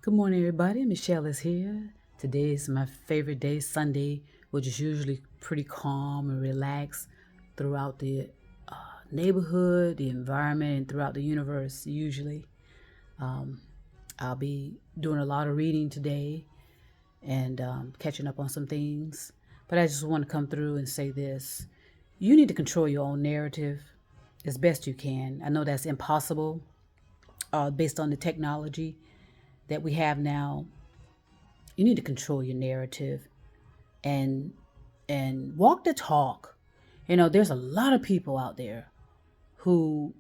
Good morning, everybody. Michelle is here. Today is my favorite day, Sunday, which is usually pretty calm and relaxed throughout the neighborhood, the environment, and throughout the universe. Usually, I'll be doing a lot of reading today and catching up on some things. But I just want to come through and say this: you need to control your own narrative as best you can. I know that's impossible based on the technology that we have now. You need to control your narrative and walk the talk. There's a lot of people out there who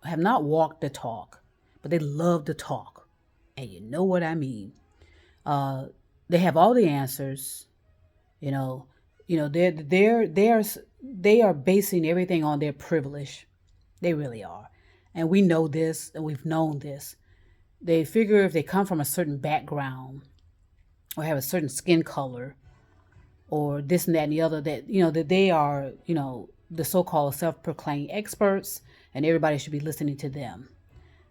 have not walked the talk, but they love to talk. And you know what I mean. Uh, they have all the answers. You know, they are basing everything on their privilege. They really are, and we know this, and we've known this. They figure if they come from a certain background or have a certain skin color or this and that and the other, that they are, the so-called self-proclaimed experts, and everybody should be listening to them.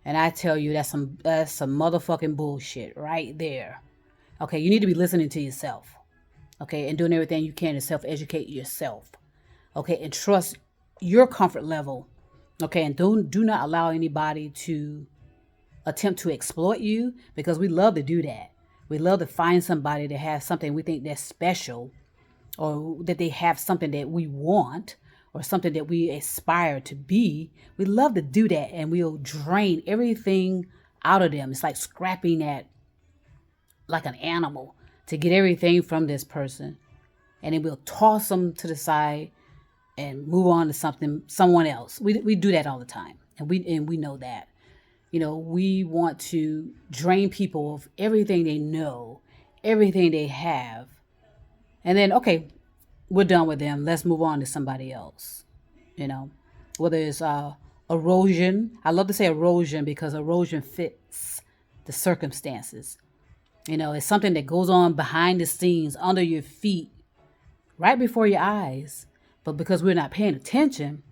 And I tell you, that's some motherfucking bullshit right there. Okay, you need to be listening to yourself. Okay, and doing everything you can to self-educate yourself. Okay, and trust your comfort level. Okay, and do not allow anybody to attempt to exploit you, because we love to do that. We love to find somebody that has something we think that's special, or that they have something that we want, or something that we aspire to be. We love to do that, and we'll drain everything out of them. It's like scrapping at like an animal to get everything from this person, and then we'll toss them to the side and move on to someone else. We do that all the time, and we know that. We want to drain people of everything they know, everything they have. And then, okay, we're done with them. Let's move on to somebody else. You know, whether it's erosion. I love to say erosion because erosion fits the circumstances. It's something that goes on behind the scenes, under your feet, right before your eyes. But because we're not paying attention,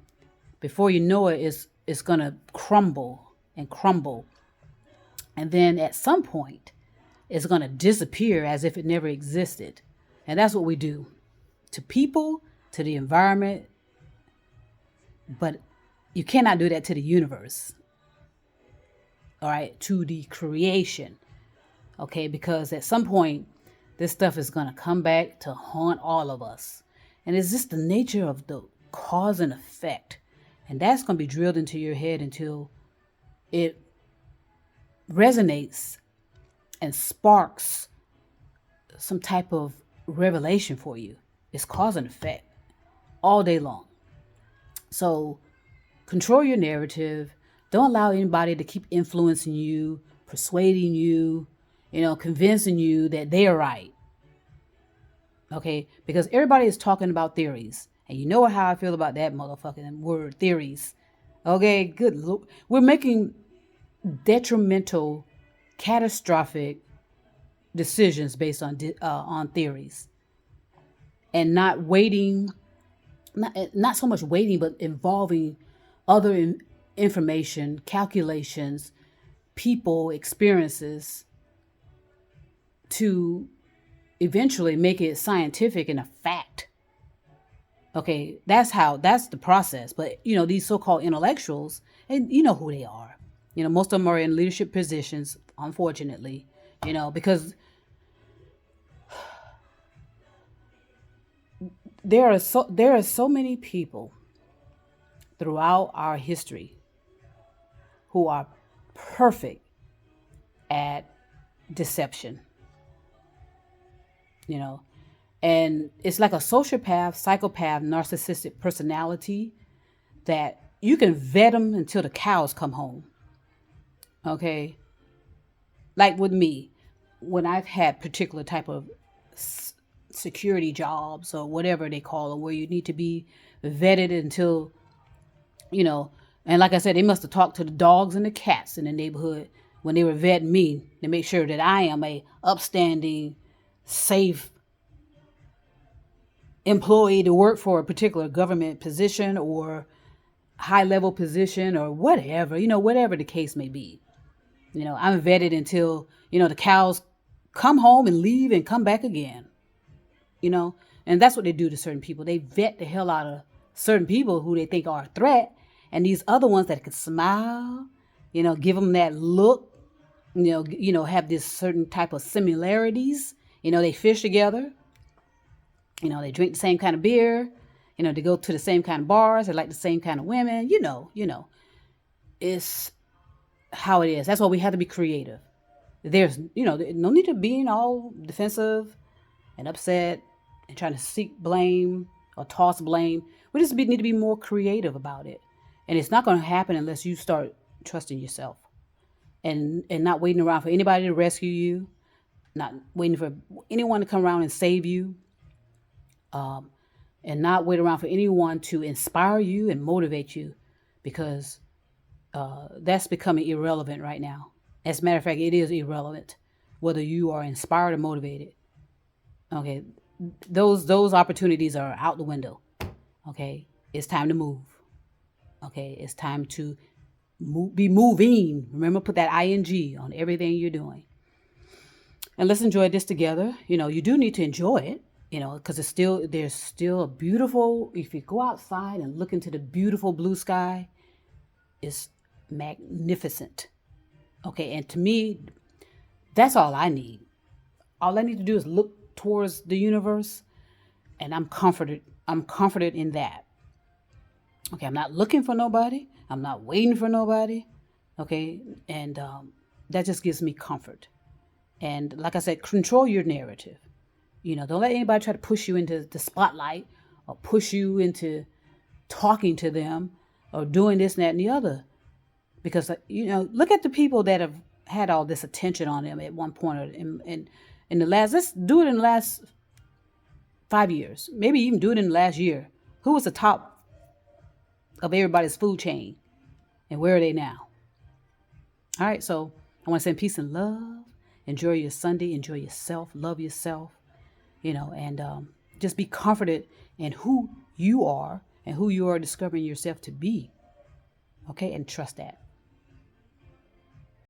before you know it, it's going to crumble and crumble. And then at some point, it's going to disappear as if it never existed. And that's what we do to people, to the environment. But you cannot do that to the universe. All right, to the creation. Okay, because at some point, this stuff is going to come back to haunt all of us. And it's just the nature of the cause and effect. And that's going to be drilled into your head until it resonates and sparks some type of revelation for you. It's cause and effect all day long. So control your narrative. Don't allow anybody to keep influencing you, persuading you, convincing you that they're right. Okay? Because everybody is talking about theories. And you know how I feel about that motherfucking word, theories. Okay, good. Look, we're making detrimental, catastrophic decisions based on theories, and not waiting, not so much waiting, but involving other information, calculations, people, experiences, to eventually make it scientific and a fact. Okay, that's the process. But these so-called intellectuals, and you know who they are. Most of them are in leadership positions, unfortunately. Because there are so many people throughout our history who are perfect at deception. And it's like a sociopath, psychopath, narcissistic personality that you can vet them until the cows come home. Okay? Like with me, when I've had particular type of security jobs or whatever they call them, where you need to be vetted until, and like I said, they must have talked to the dogs and the cats in the neighborhood when they were vetting me to make sure that I am a upstanding, safe employee to work for a particular government position or high level position or whatever, whatever the case may be. I'm vetted until, the cows come home and leave and come back again, you know, and that's what they do to certain people. They vet the hell out of certain people who they think are a threat. And these other ones that could smile, give them that look, have this certain type of similarities. They fish together, they drink the same kind of beer, they go to the same kind of bars, they like the same kind of women, it's how it is. That's why we have to be creative. There's, no need to being all defensive and upset and trying to seek blame or toss blame. We just need to be more creative about it. And it's not going to happen unless you start trusting yourself and not waiting around for anybody to rescue you, not waiting for anyone to come around and save you, and not wait around for anyone to inspire you and motivate you, because that's becoming irrelevant right now. As a matter of fact, it is irrelevant whether you are inspired or motivated. Okay, those opportunities are out the window. Okay, it's time to move. Okay, it's time to be moving. Remember, put that ing on everything you're doing. And let's enjoy this together. You do need to enjoy it, because there's still a beautiful, if you go outside and look into the beautiful blue sky, it's magnificent. Okay, and to me, that's all I need. All I need to do is look towards the universe, and I'm comforted. I'm comforted in that. Okay, I'm not looking for nobody. I'm not waiting for nobody. Okay, and that just gives me comfort. And like I said, control your narrative. Don't let anybody try to push you into the spotlight or push you into talking to them or doing this and that and the other. Because, look at the people that have had all this attention on them at one point, or in the last, let's do it in the last 5 years, maybe even do it in the last year. Who was the top of everybody's food chain, and where are they now? All right, so I want to send peace and love. Enjoy your Sunday. Enjoy yourself. Love yourself. And just be confident in who you are and who you are discovering yourself to be. Okay, and trust that.